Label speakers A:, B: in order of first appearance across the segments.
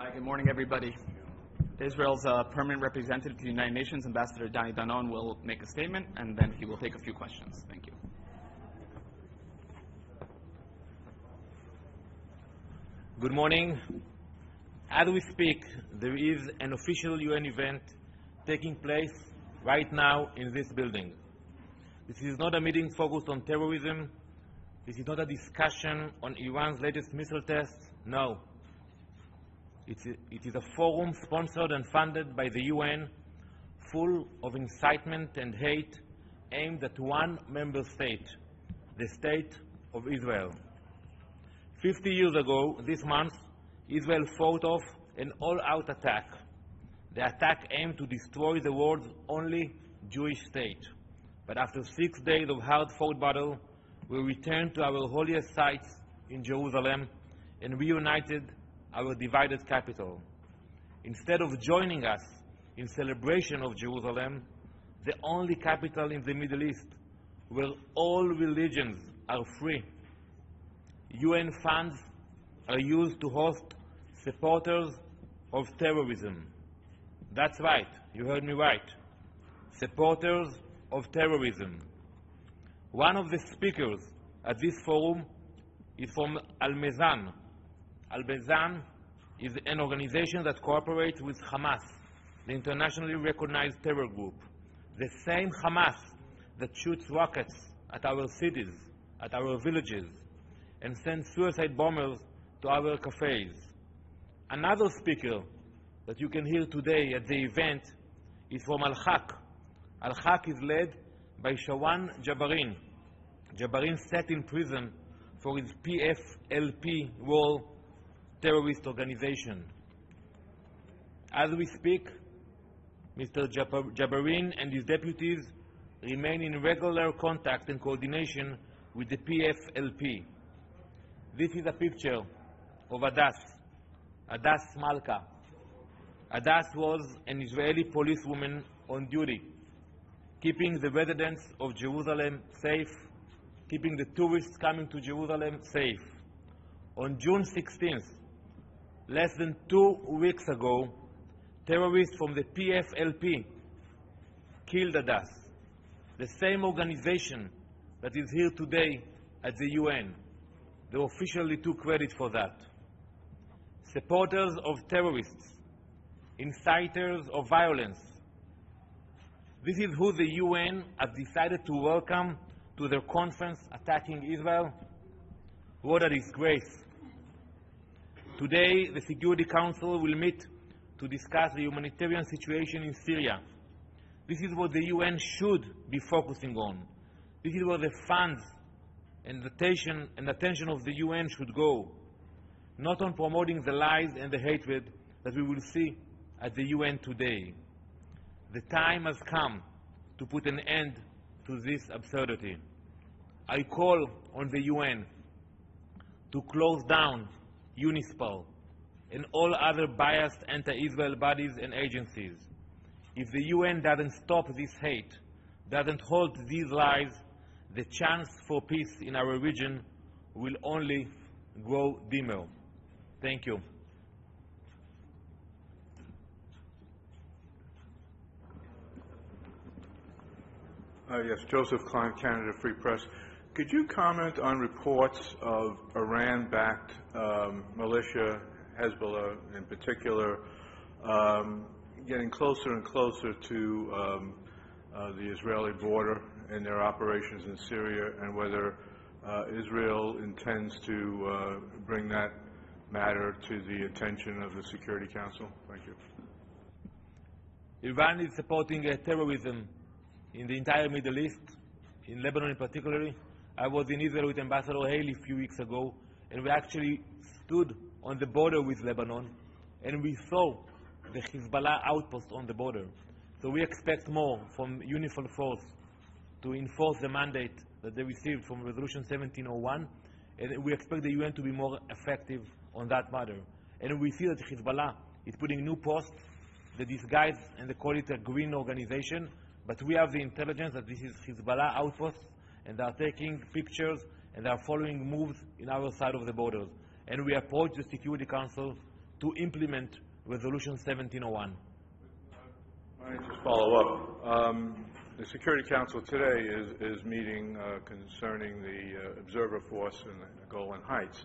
A: Hi, good morning, everybody. Israel's permanent representative to the United Nations, Ambassador Danon, will make a statement, and then he will take a few questions. Thank you.
B: Good morning. As we speak, there is an official UN event taking place right now in this building. This is not a meeting focused on terrorism. This is not a discussion on Iran's latest missile tests. No. It is a forum sponsored and funded by the UN, full of incitement and hate aimed at one member state, the State of Israel. 50 years ago, this month, Israel fought off an all-out attack. The attack aimed to destroy the world's only Jewish state. But after 6 days of hard-fought battle, we returned to our holiest sites in Jerusalem and reunited our divided capital. Instead of joining us in celebration of Jerusalem, the only capital in the Middle East where all religions are free, UN funds are used to host supporters of terrorism. That's right, you heard me right. Supporters of terrorism. One of the speakers at this forum is from Al-Mezan. Al-Mezan is an organization that cooperates with Hamas, the internationally recognized terror group. The same Hamas that shoots rockets at our cities, at our villages, and sends suicide bombers to our cafes. Another speaker that you can hear today at the event is from Al-Haq. Al-Haq is led by Shawan Jabarin. Jabarin sat in prison for his PFLP role terrorist organization. As we speak, Mr. Jabarin and his deputies remain in regular contact and coordination with the PFLP. This is a picture of Adas Malka. Adas was an Israeli policewoman on duty, keeping the residents of Jerusalem safe, keeping the tourists coming to Jerusalem safe. On June 16th, less than 2 weeks ago, terrorists from the PFLP killed Adas, the same organization that is here today at the UN. They officially took credit for that. Supporters of terrorists, inciters of violence. This is who the UN has decided to welcome to their conference attacking Israel. What a disgrace. Today, the Security Council will meet to discuss the humanitarian situation in Syria. This is what the UN should be focusing on. This is where the funds and the attention of the UN should go, not on promoting the lies and the hatred that we will see at the UN today. The time has come to put an end to this absurdity. I call on the UN to close down UNISPOL and all other biased anti-Israel bodies and agencies. If the UN doesn't stop this hate, doesn't halt these lies, the chance for peace in our region will only grow dimmer. Thank you.
C: Yes, Joseph Klein, Canada Free Press. Could you comment on reports of Iran-backed militia, Hezbollah in particular, getting closer and closer to the Israeli border in their operations in Syria, and whether Israel intends to bring that matter to the attention of the Security Council? Thank you.
B: Iran is supporting terrorism in the entire Middle East, in Lebanon in particular. I was in Israel with Ambassador Haley a few weeks ago, and we actually stood on the border with Lebanon, and we saw the Hezbollah outpost on the border. So we expect more from UNIFIL force to enforce the mandate that they received from Resolution 1701, and we expect the UN to be more effective on that matter. And we see that Hezbollah is putting new posts, they disguise and they call it a green organization, but we have the intelligence that this is Hezbollah outposts, and they are taking pictures and they are following moves in our side of the borders. And we approach the Security Council to implement Resolution 1701.
C: Let me just follow up. The Security Council today is meeting concerning the observer force in the Golan Heights.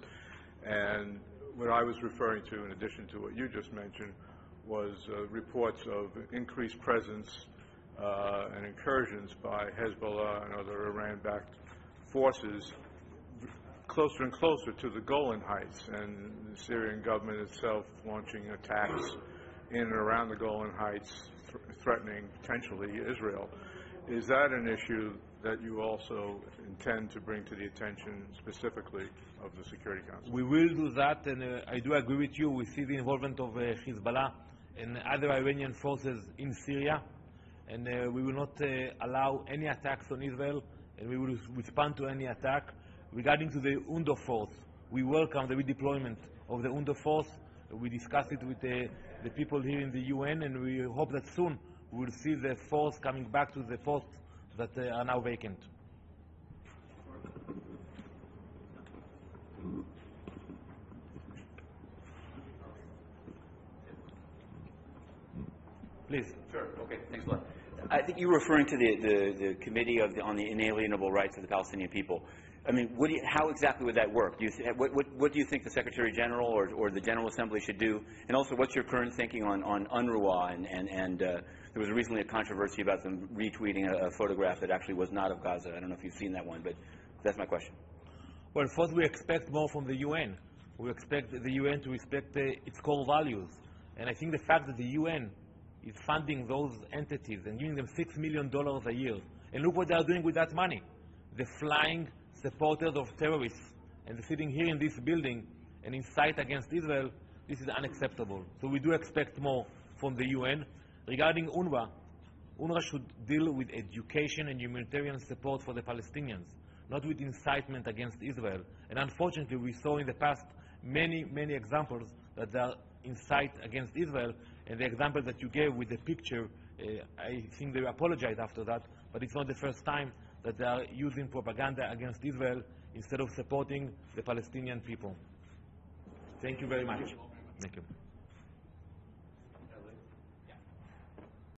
C: And what I was referring to, in addition to what you just mentioned, was reports of increased presence and incursions by Hezbollah and other Iran-backed forces closer and closer to the Golan Heights, and the Syrian government itself launching attacks in and around the Golan Heights, threatening potentially Israel. Is that an issue that you also intend to bring to the attention specifically of the Security Council?
B: We will do that, and I do agree with you. We see the involvement of Hezbollah and other Iranian forces in Syria, and we will not allow any attacks on Israel, and we will respond to any attack. Regarding to the UNDO force, we welcome the redeployment of the UNDO force. We discussed it with the people here in the UN, and we hope that soon we will see the force coming back to the posts that are now vacant. Please.
D: Sure. Okay. Thanks a lot. I think you're referring to the Committee on the Inalienable Rights of the Palestinian People. I mean, how exactly would that work? What do you think the Secretary General or the General Assembly should do? And also, what's your current thinking on UNRWA? And there was recently a controversy about them retweeting a photograph that actually was not of Gaza. I don't know if you've seen that one, but that's my question.
B: Well, first, we expect more from the UN. We expect the UN to respect its core values. And I think the fact that the UN is funding those entities and giving them $6 million a year, and look what they are doing with that money. They're flying supporters of terrorists, and they're sitting here in this building and incite against Israel. This is unacceptable. So we do expect more from the UN. Regarding UNRWA, UNRWA should deal with education and humanitarian support for the Palestinians, not with incitement against Israel. And unfortunately, we saw in the past many examples that they are incite against Israel. And the example that you gave with the picture, I think they apologized after that, but it's not the first time that they are using propaganda against Israel instead of supporting the Palestinian people. Thank you very much. Thank you.